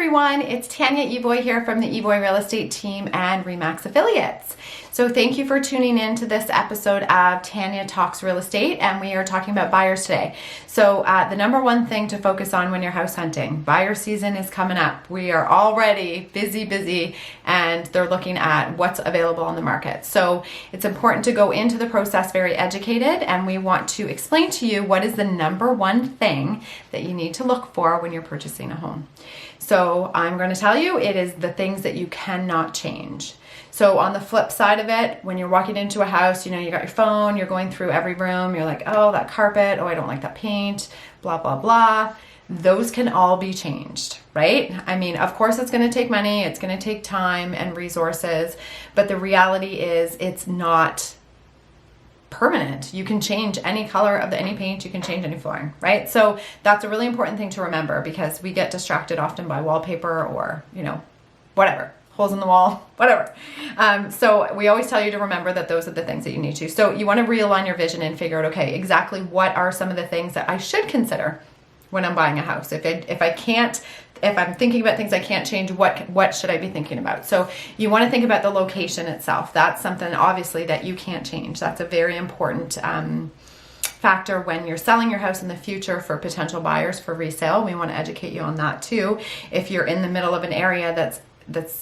everyone, it's Tanyaevoy here from the Evoy Real Estate team and Remax affiliates. So thank you for tuning in to this episode of Tanya Talks Real Estate, and we are talking about buyers today. So the number one thing to focus on when you're house hunting, buyer season is coming up. We are already busy, and they're looking at what's available on the market. So it's important to go into the process very educated, and we want to explain to you what is the number one thing that you need to look for when you're purchasing a home. So I'm going to tell you, it is the things that you cannot change. So on the flip side of it, when you're walking into a house, you got your phone, you're going through every room, you're like, oh, that carpet, oh, I don't like that paint, blah, blah, blah. Those can all be changed, right? I mean, of course it's going to take money, it's going to take time and resources, but the reality is it's not permanent. You can change any color of any paint, you can change any flooring, right? So that's a really important thing to remember, because we get distracted often by wallpaper or, whatever, holes in the wall, whatever. So we always tell you to remember that those are the things that you need to. So you want to realign your vision and figure out, okay, exactly what are some of the things that I should consider when I'm buying a house. If I'm thinking about things I can't change, what should I be thinking about? So you want to think about the location itself. That's something obviously that you can't change. That's a very important factor when you're selling your house in the future for potential buyers for resale. We want to educate you on that too. If you're in the middle of an area that's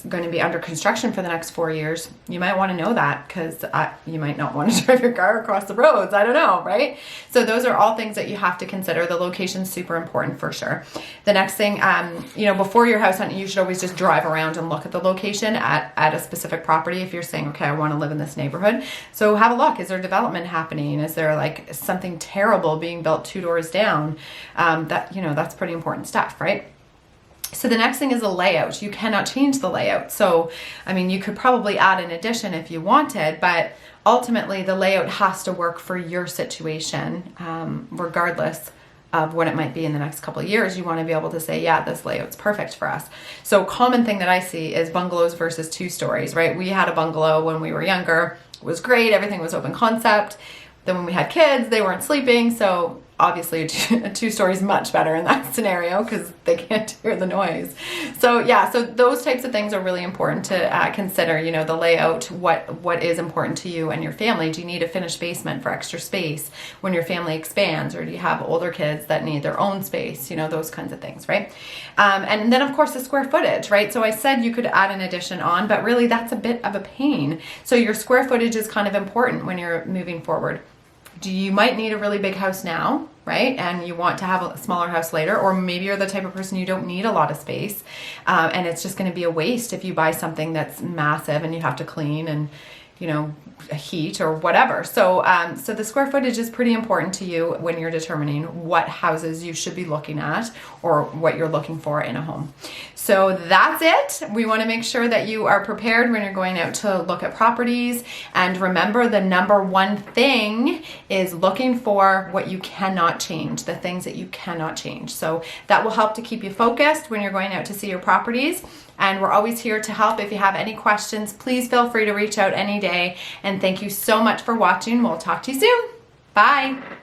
going to be under construction for the next 4 years, you might want to know that, because you might not want to drive your car across the roads. I don't know, right? So those are all things that you have to consider. The location's super important for sure. The next thing, before your house hunting, you should always just drive around and look at the location at a specific property. If you're saying, okay, I want to live in this neighborhood, so have a look. Is there development happening? Is there like something terrible being built 2 doors down? That's pretty important stuff, right? So the next thing is the layout. You cannot change the layout. So, you could probably add an addition if you wanted, but ultimately the layout has to work for your situation, regardless of what it might be in the next couple of years. You want to be able to say, yeah, this layout's perfect for us. So common thing that I see is bungalows versus 2 stories, right? We had a bungalow when we were younger. It was great. Everything was open concept. Then when we had kids, they weren't sleeping. So obviously a 2 story is much better in that scenario, because they can't hear the noise. So yeah, so those types of things are really important to consider. The layout, what is important to you and your family. Do you need a finished basement for extra space when your family expands, or do you have older kids that need their own space? Those kinds of things, right? And then of course the square footage, right? So I said you could add an addition on, but really that's a bit of a pain. So your square footage is kind of important when you're moving forward. You might need a really big house now, right? And you want to have a smaller house later, or maybe you're the type of person you don't need a lot of space, and it's just going to be a waste if you buy something that's massive and you have to clean and heat or whatever. So the square footage is pretty important to you when you're determining what houses you should be looking at or what you're looking for in a home. So that's it. We want to make sure that you are prepared when you're going out to look at properties. And remember, the number one thing is looking for what you cannot change, the things that you cannot change. So that will help to keep you focused when you're going out to see your properties. And we're always here to help. If you have any questions, please feel free to reach out any day. And thank you so much for watching. We'll talk to you soon. Bye.